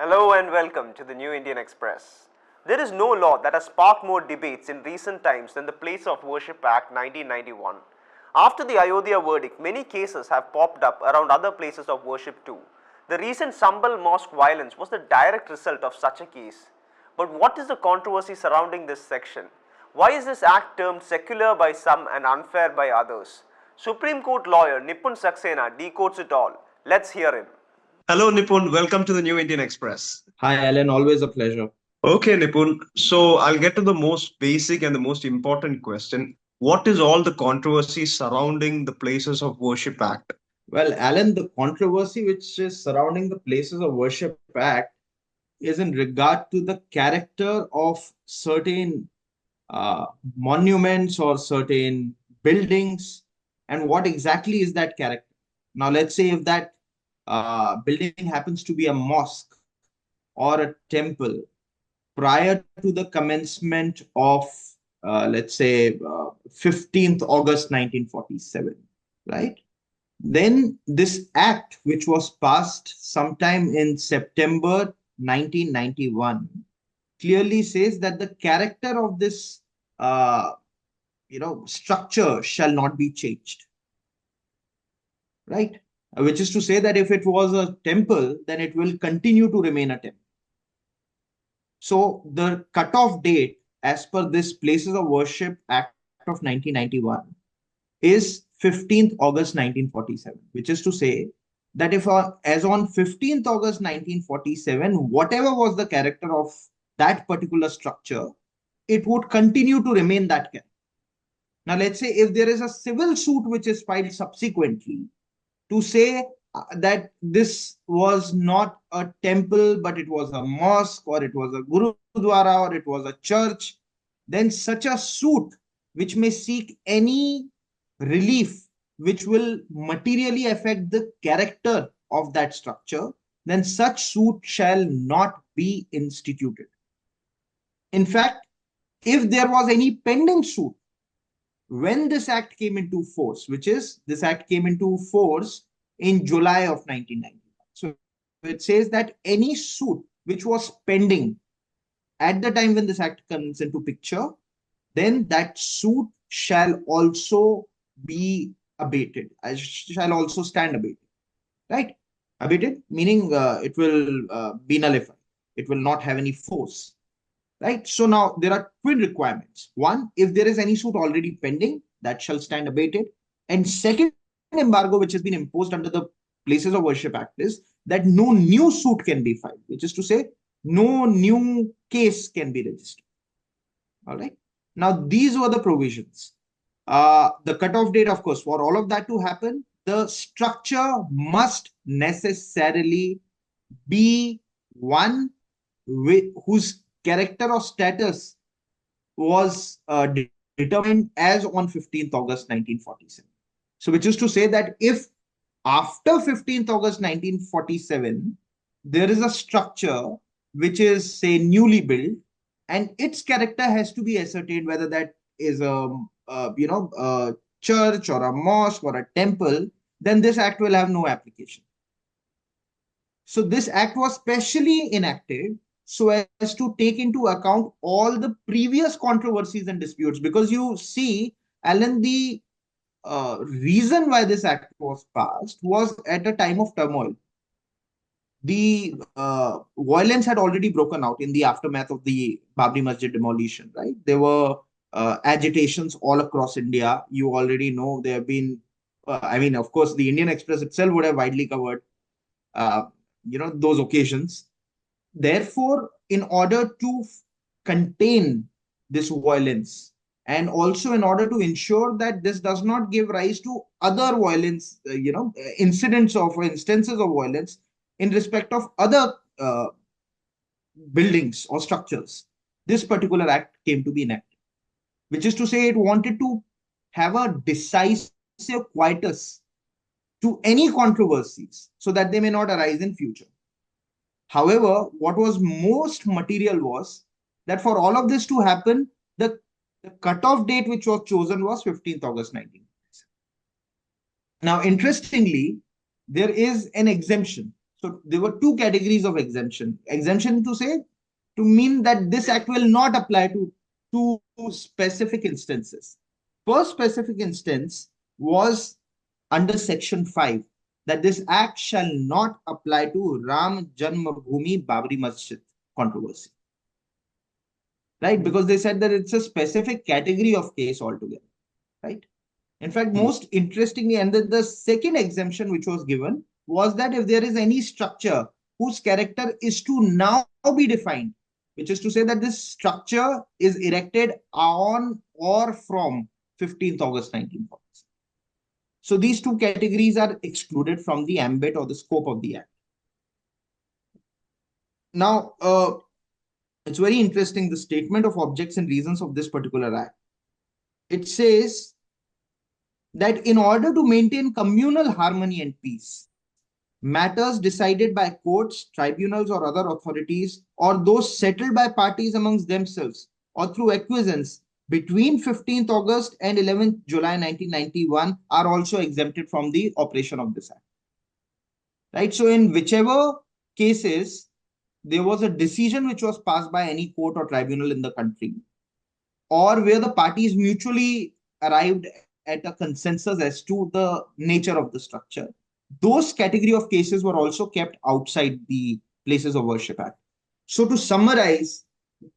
Hello and welcome to the New Indian Express. There is no law that has sparked more debates in recent times than the Place of Worship Act 1991. After the Ayodhya verdict, many cases have popped up around other places of worship too. The recent Sambhal Mosque violence was the direct result of such a case. But what is the controversy surrounding this section? Why is this act termed secular by some and unfair by others? Supreme Court lawyer Nipun Saxena decodes it all. Let's hear him. Hello, Nipun. Welcome to the New Indian Express. Hi, Alan. Always a pleasure. Okay, Nipun. So I'll get to the most basic and the most important question. What is all the controversy surrounding the Places of Worship Act? Well, Alan, the controversy which is surrounding the Places of Worship Act is in regard to the character of certain monuments or certain buildings and what exactly is that character. Now, let's say if that building happens to be a mosque or a temple prior to the commencement of, let's say, 15th August 1947, right? Then this act, which was passed sometime in September 1991, clearly says that the character of this, structure shall not be changed, right? Which is to say that if it was a temple, then it will continue to remain a temple. So the cutoff date, as per this Places of Worship Act of 1991, is 15th August 1947, which is to say that if as on 15th August 1947, whatever was the character of that particular structure, it would continue to remain that character. Now, let's say if there is a civil suit which is filed subsequently to say that this was not a temple, but it was a mosque, or it was a gurudwara, or it was a church, then such a suit which may seek any relief which will materially affect the character of that structure, then such suit shall not be instituted. In fact, if there was any pending suit when this act came into force, which is this act came into force in July of 1991. So it says that any suit which was pending at the time when this act comes into picture, then that suit shall also be abated. I shall also stand abated, right? Abated meaning it will be nullified. It will not have any force, right? So now there are twin requirements. One, if there is any suit already pending, that shall stand abated. And second embargo which has been imposed under the Places of Worship Act is that no new suit can be filed, which is to say no new case can be registered. All right. Now, these were the provisions. The cutoff date, of course, for all of that to happen, the structure must necessarily be one whose character or status was determined as on 15th August 1947. So, which is to say that if after 15th August 1947, there is a structure which is, say, newly built, and its character has to be ascertained, whether that is a church or a mosque or a temple, then this act will have no application. So this act was specially enacted so as to take into account all the previous controversies and disputes, because you see, Alan, the reason why this act was passed was at a time of turmoil. The violence had already broken out in the aftermath of the Babri Masjid demolition, right? There were agitations all across India. You already know there have been, of course, the Indian Express itself would have widely covered, those occasions. Therefore, in order to contain this violence, and also in order to ensure that this does not give rise to other violence, incidents of or instances of violence in respect of other buildings or structures, this particular act came to be enacted, which is to say it wanted to have a decisive quietus to any controversies so that they may not arise in future. However, what was most material was that for all of this to happen, the cutoff date which was chosen was 15th August 1947. Now, interestingly, there is an exemption. So there were two categories of exemption. Exemption to mean that this act will not apply to two specific instances. First specific instance was under section 5, that this act shall not apply to Ram Janmabhoomi Babri Masjid controversy. Right? Because they said that it's a specific category of case altogether. Right? In fact, most interestingly, and then the second exemption which was given was that if there is any structure whose character is to now be defined, which is to say that this structure is erected on or from 15th August 1940. So these two categories are excluded from the ambit or the scope of the act. Now, it's very interesting, the statement of objects and reasons of this particular act. It says that in order to maintain communal harmony and peace, matters decided by courts, tribunals, or other authorities, or those settled by parties amongst themselves or through acquiescence between 15th August and 11th July 1991 are also exempted from the operation of this act. Right? So in whichever cases there was a decision which was passed by any court or tribunal in the country, or where the parties mutually arrived at a consensus as to the nature of the structure, those category of cases were also kept outside the Places of Worship Act. So to summarize,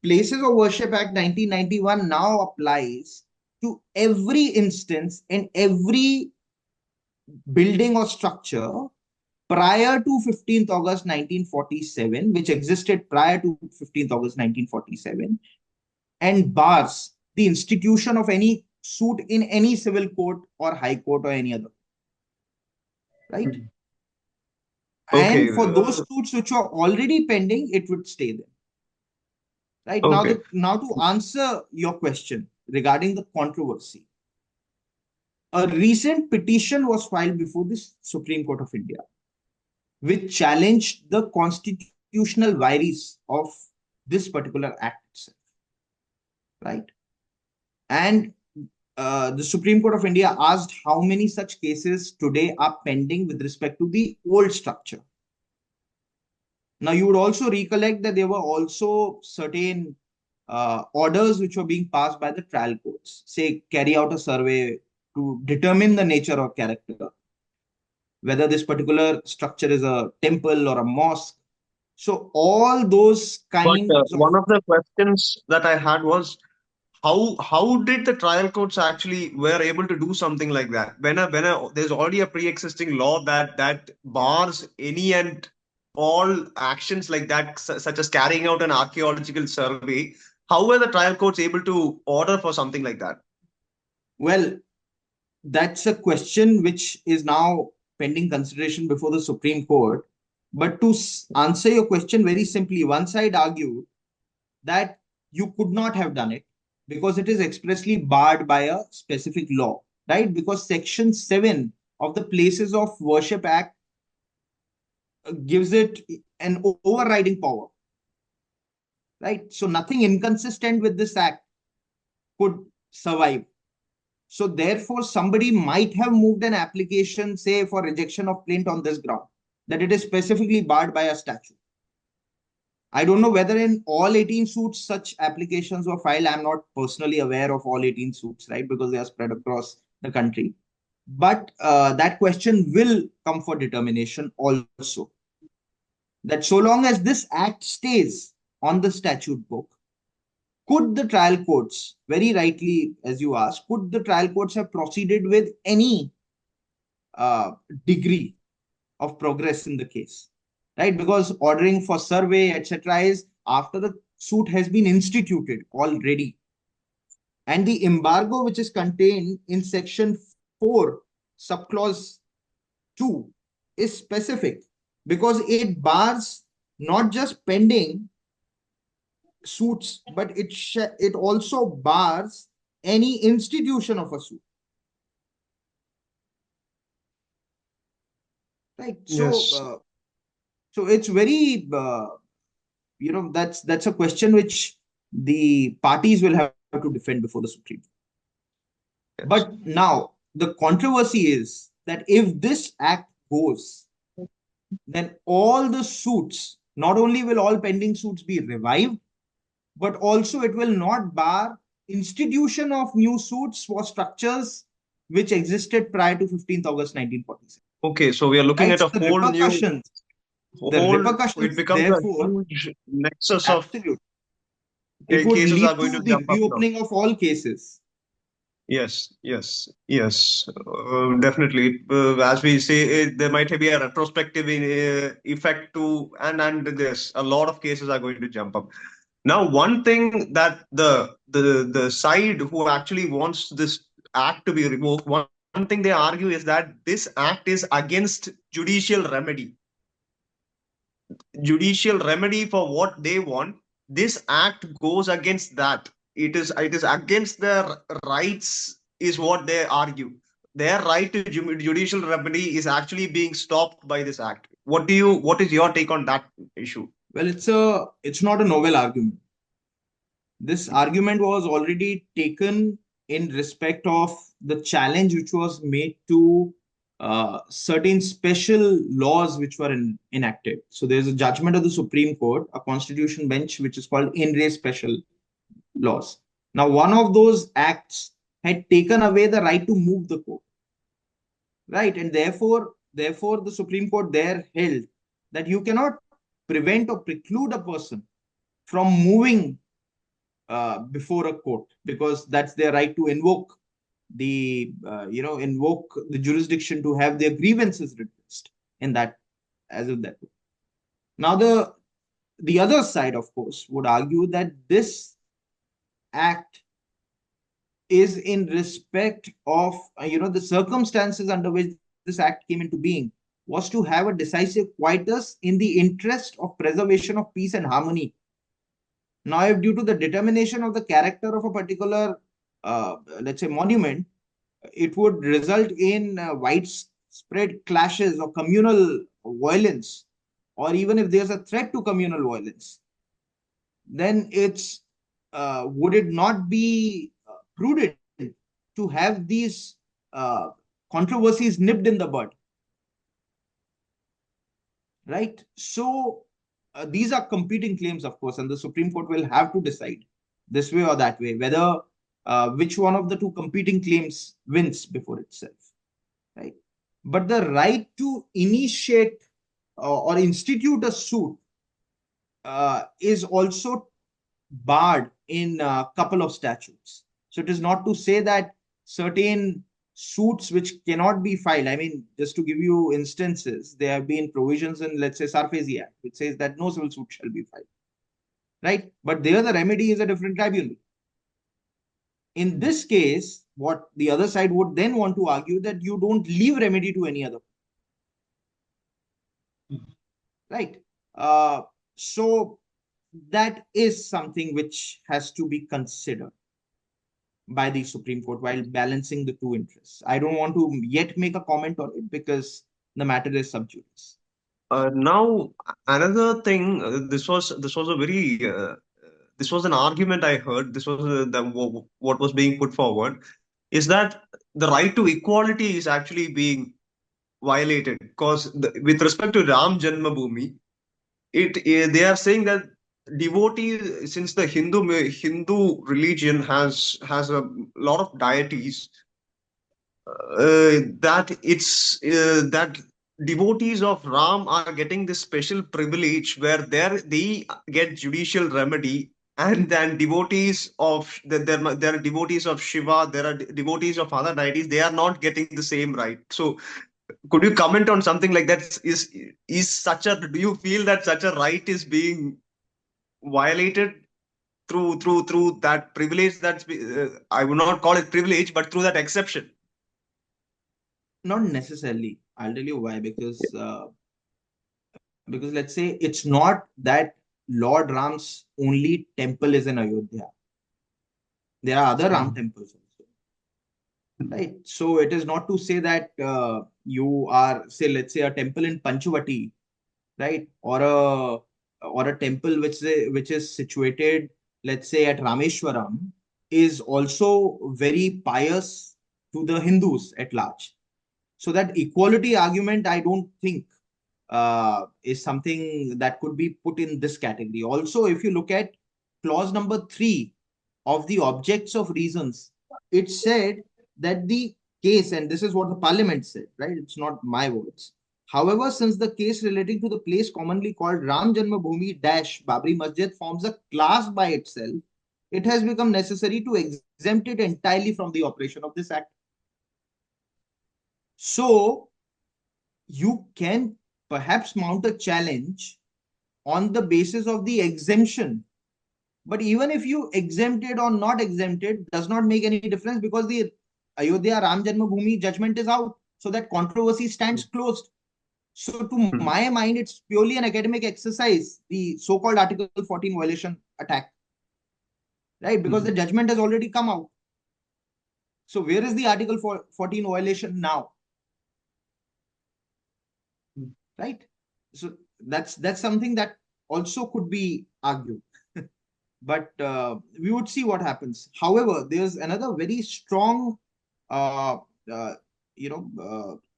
Places of Worship Act 1991 now applies to every instance and every building or structure prior to 15th August 1947, which existed prior to 15th August 1947, and bars the institution of any suit in any civil court or high court or any other. Right? Okay. And for those suits which are already pending, it would stay there. Right? Okay. Now to answer your question regarding the controversy, a recent petition was filed before the Supreme Court of India, which challenged the constitutional vires of this particular act itself. Right? And the Supreme Court of India asked how many such cases today are pending with respect to the old structure. Now, you would also recollect that there were also certain orders which were being passed by the trial courts, say carry out a survey to determine the nature or character, whether this particular structure is a temple or a mosque. So all those kinds of... One of the questions that I had was, how did the trial courts actually were able to do something like that when there's already a pre-existing law that bars any and all actions like that, such as carrying out an archaeological survey? How were the trial courts able to order for something like that? Well, that's a question which is now pending consideration before the Supreme Court. But to answer your question very simply, one side argued that you could not have done it because it is expressly barred by a specific law, right? Because Section 7 of the Places of Worship Act gives it an overriding power, right? So nothing inconsistent with this act could survive. So therefore, somebody might have moved an application, say, for rejection of plaint on this ground, that it is specifically barred by a statute. I don't know whether in all 18 suits such applications were filed. I'm not personally aware of all 18 suits, right? Because they are spread across the country. But that question will come for determination also. That so long as this act stays on the statute book, could the trial courts, very rightly as you asked, could the trial courts have proceeded with any degree of progress in the case? Right? Because ordering for survey, etc., is after the suit has been instituted already. And the embargo which is contained in Section 4, subclause 2, is specific because it bars not just pending suits, but it also bars any institution of a suit. Right? So, Yes. so it's very, that's a question which the parties will have to defend before the Supreme Court. Yes. But now the controversy is that if this act goes, then all the suits, not only will all pending suits be revived, but also it will not bar institution of new suits for structures which existed prior to 15th August 1947. Okay, so we are looking Right? at So a whole new the whole. It repercussions, becomes a therefore, huge nexus of absolute. It would cases are lead going to to the jump up now. reopening of all cases. Yes, yes, yes, definitely. As we say, there might be a retrospective effect to, and this a lot of cases are going to jump up. Now, one thing that the side who actually wants this act to be revoked, one thing they argue is that this act is against judicial remedy. Judicial remedy for what they want. This act goes against that. It is against their rights, is what they argue. Their right to judicial remedy is actually being stopped by this act. What is your take on that issue? Well, it's not a novel argument. This argument was already taken in respect of the challenge which was made to certain special laws which were enacted. So there's a judgment of the Supreme Court, a constitution bench, which is called in re special laws. Now, one of those acts had taken away the right to move the court, right? And therefore, the Supreme Court there held that you cannot prevent or preclude a person from moving before a court, because that's their right to invoke the jurisdiction to have their grievances redressed in that, as of that. Now the other side, of course, would argue that this act is in respect of the circumstances under which this act came into being was to have a decisive quietus in the interest of preservation of peace and harmony. Now, if due to the determination of the character of a particular, let's say, monument, it would result in widespread clashes or communal violence, or even if there's a threat to communal violence, then would it not be prudent to have these controversies nipped in the bud? Right? So these are competing claims, of course, and the Supreme Court will have to decide this way or that way whether which one of the two competing claims wins before itself. Right? But the right to initiate or institute a suit is also barred in a couple of statutes. So it is not to say that certain suits which cannot be filed. I mean, just to give you instances, there have been provisions in, let's say, Sarfazi Act, which says that no civil suit shall be filed. Right? But there the remedy is a different tribunal. In this case, what the other side would then want to argue that you don't leave remedy to any other. Right? So that is something which has to be considered by the Supreme Court while balancing the two interests. I don't want to yet make a comment on it because the matter is sub judice. Now, another thing. This was a very this was an argument I heard. This was what was being put forward is that the right to equality is actually being violated because with respect to Ram Janmabhoomi, they are saying that devotees, since the Hindu religion has a lot of deities, that devotees of Ram are getting this special privilege where they get judicial remedy, and then devotees of there are devotees of Shiva, there are devotees of other deities, they are not getting the same right. So could you comment on something like that? Do you feel that such a right is being violated through that privilege I would not call it privilege, but through that exception? Not necessarily. I'll tell you why. Because let's say it's not that Lord Ram's only temple is in Ayodhya. There are other Ram temples also. Right? So it is not to say that you are, say, let's say a temple in Panchavati, right? Or a temple which is situated, let's say, at Rameshwaram, is also very pious to the Hindus at large. So that equality argument, I don't think is something that could be put in this category. Also, if you look at clause number 3 of the objects of reasons, it said that the case, and this is what the parliament said, right? It's not my words. However, since the case relating to the place commonly called Ram Janmabhoomi dash Babri Masjid forms a class by itself, it has become necessary to exempt it entirely from the operation of this act. So you can perhaps mount a challenge on the basis of the exemption. But even if you exempted or not exempted, does not make any difference, because the Ayodhya Ram Janmabhoomi judgment is out. So that controversy stands closed. So to my mind, it's purely an academic exercise, the so-called Article 14 violation attack, right? Because the judgment has already come out. So where is the Article 14 violation now? Right? So that's something that also could be argued. But we would see what happens. However, there's another very strong, uh, uh,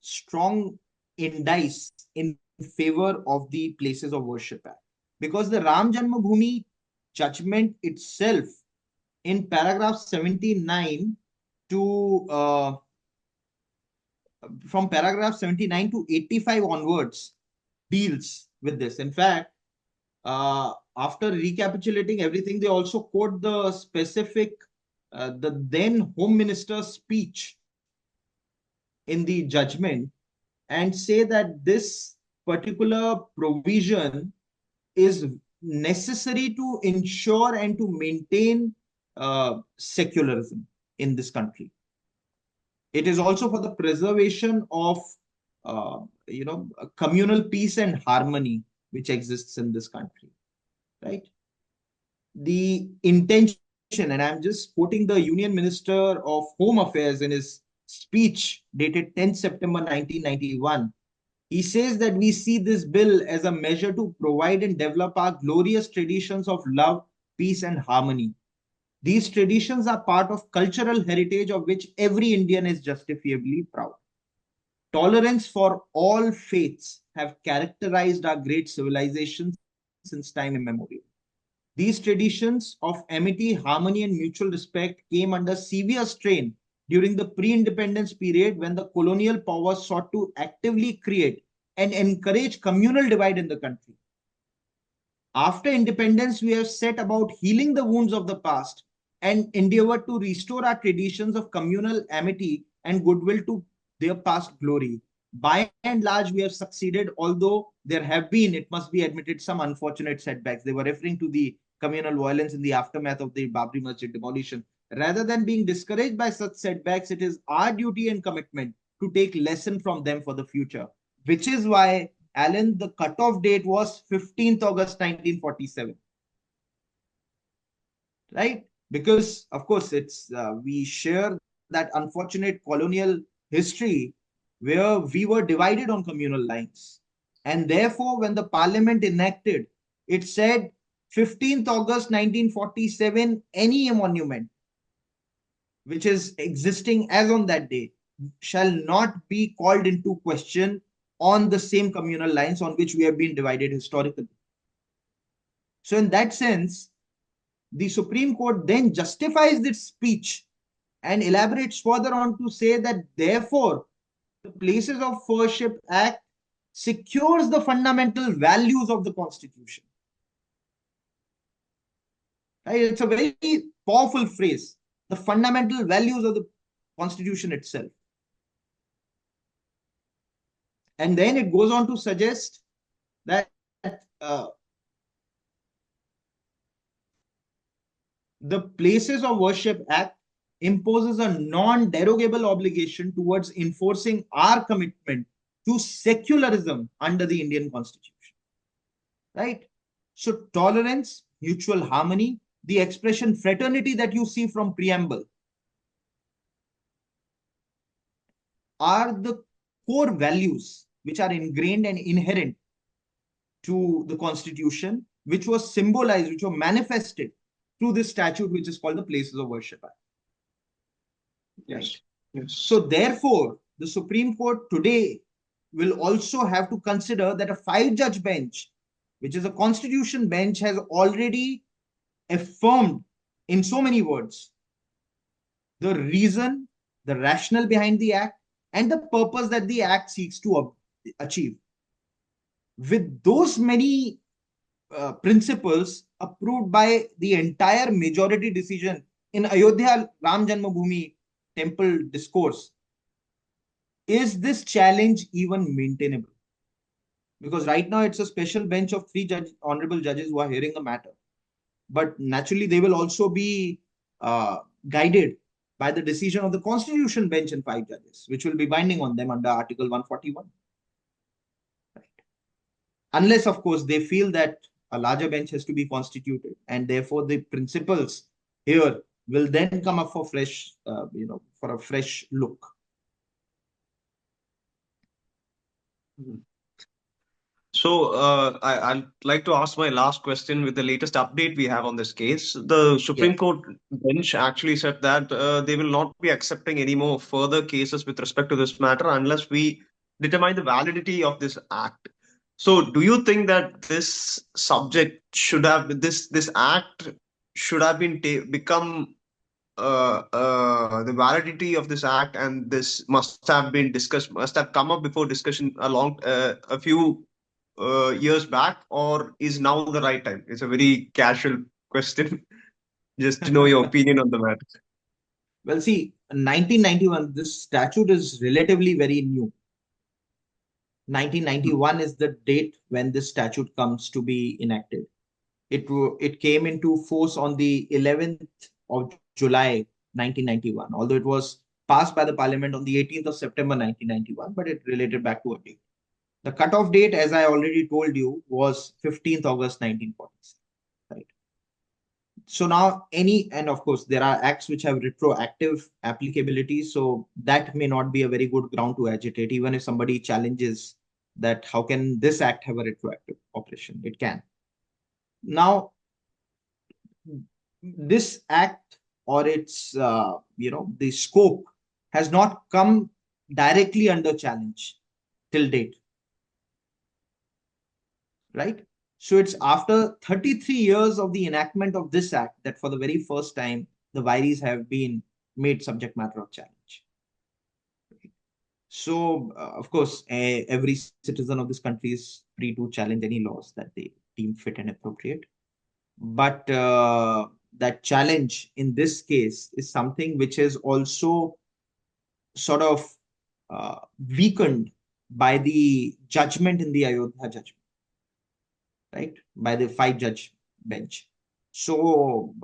strong indice in favor of the Places of Worship Act, because the Ram Janmabhoomi judgment itself, in paragraph 79 to from paragraph 79 to 85 onwards, deals with this. In fact, after recapitulating everything, they also quote the specific, the then Home Minister's speech in the judgment, and say that this particular provision is necessary to ensure and to maintain secularism in this country. It is also for the preservation of communal peace and harmony which exists in this country, right? The intention, and I'm just quoting the Union Minister of Home Affairs in his speech dated 10th September 1991. He says that we see this bill as a measure to provide and develop our glorious traditions of love, peace, and harmony. These traditions are part of cultural heritage of which every Indian is justifiably proud. Tolerance for all faiths have characterized our great civilization since time immemorial. These traditions of amity, harmony, and mutual respect came under severe strain during the pre-independence period, when the colonial powers sought to actively create and encourage communal divide in the country. After independence, we have set about healing the wounds of the past and endeavored to restore our traditions of communal amity and goodwill to their past glory. By and large, we have succeeded, although there have been, it must be admitted, some unfortunate setbacks. They were referring to the communal violence in the aftermath of the Babri Masjid demolition. Rather than being discouraged by such setbacks, it is our duty and commitment to take lesson from them for the future, which is why, Alan, the cutoff date was 15th August 1947. Right? Because, of course, it's we share that unfortunate colonial history where we were divided on communal lines. And therefore, when the parliament enacted, it said 15th August 1947, any monument which is existing as on that day shall not be called into question on the same communal lines on which we have been divided historically. So in that sense, the Supreme Court then justifies this speech and elaborates further on to say that therefore the Places of Worship Act secures the fundamental values of the Constitution. Right? It's a very powerful phrase, the fundamental values of the Constitution itself. And then it goes on to suggest that the Places of Worship Act imposes a non-derogable obligation towards enforcing our commitment to secularism under the Indian Constitution. Right? So tolerance, mutual harmony, the expression fraternity that you see from preamble are the core values which are ingrained and inherent to the Constitution, which was symbolized, which were manifested through this statute, which is called the Places of Worship Act. Yes. Yes. So therefore, the Supreme Court today will also have to consider that a 5-judge bench, which is a constitution bench, has already affirmed in so many words the reason, the rationale behind the act, and the purpose that the act seeks to achieve. With those many principles approved by the entire majority decision in Ayodhya Ram Janmabhoomi temple discourse, is this challenge even maintainable? Because right now it's a special bench of 3 honorable judges who are hearing the matter. But naturally, they will also be guided by the decision of the Constitution bench and 5 judges, which will be binding on them under Article 141. Right. Unless, of course, they feel that a larger bench has to be constituted, and therefore the principles here will then come up for fresh, for a fresh look. So I'd like to ask my last question with the latest update we have on this case. The Supreme Yes. Court bench actually said that they will not be accepting any more further cases with respect to this matter unless we determine the validity of this act. So do you think that this subject should have this act should have been become the validity of this act, and this must have been discussed, must have come up before discussion along a few years back, or is now the right time? It's a very casual question, just to know your opinion on the matter. Well, see, 1991, this statute is relatively very new. 1991 is the date when this statute comes to be enacted. It came into force on the 11th of July 1991, although it was passed by the Parliament on the 18th of September 1991, but it related back to a date. The cutoff date, as I already told you, was 15th August 1946. Right. So now and of course, there are acts which have retroactive applicability, so that may not be a very good ground to agitate, even if somebody challenges that how can this act have a retroactive operation? It can. Now, this act or its, the scope has not come directly under challenge till date. Right? So it's after 33 years of the enactment of this act that for the very first time, the Vairis have been made subject matter of challenge. So, of course, every citizen of this country is free to challenge any laws that they deem fit and appropriate. But that challenge in this case is something which is also sort of weakened by the judgment in the Ayodhya judgment, right? By the 5-judge bench. So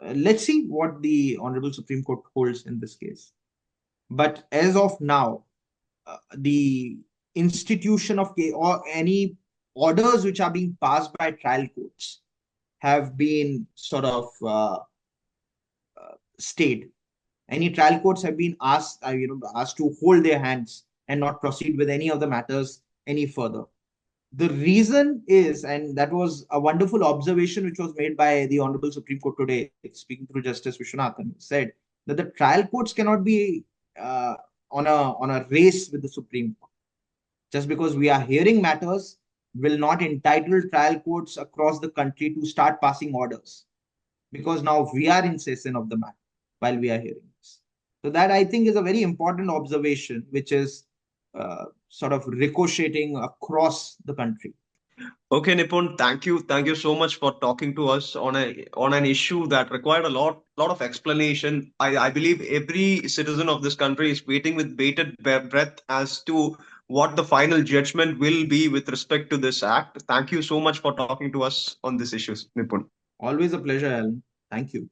let's see what the Honorable Supreme Court holds in this case. But as of now, the institution of or any orders which are being passed by trial courts have been sort of stayed. Any trial courts have been asked to hold their hands and not proceed with any of the matters any further. The reason is, and that was a wonderful observation which was made by the Honorable Supreme Court today, speaking through Justice Vishwanathan, said that the trial courts cannot be on a race with the Supreme Court. Just because we are hearing matters will not entitle trial courts across the country to start passing orders, because now we are in session of the matter while we are hearing this. So that, I think, is a very important observation, which is sort of ricocheting across the country. Okay, Nipun, thank you so much for talking to us on an issue that required a lot of explanation. I believe every citizen of this country is waiting with bated breath as to what the final judgment will be with respect to this act. Thank you so much for talking to us on this issue, Nipun. Always a pleasure, Alan. Thank you.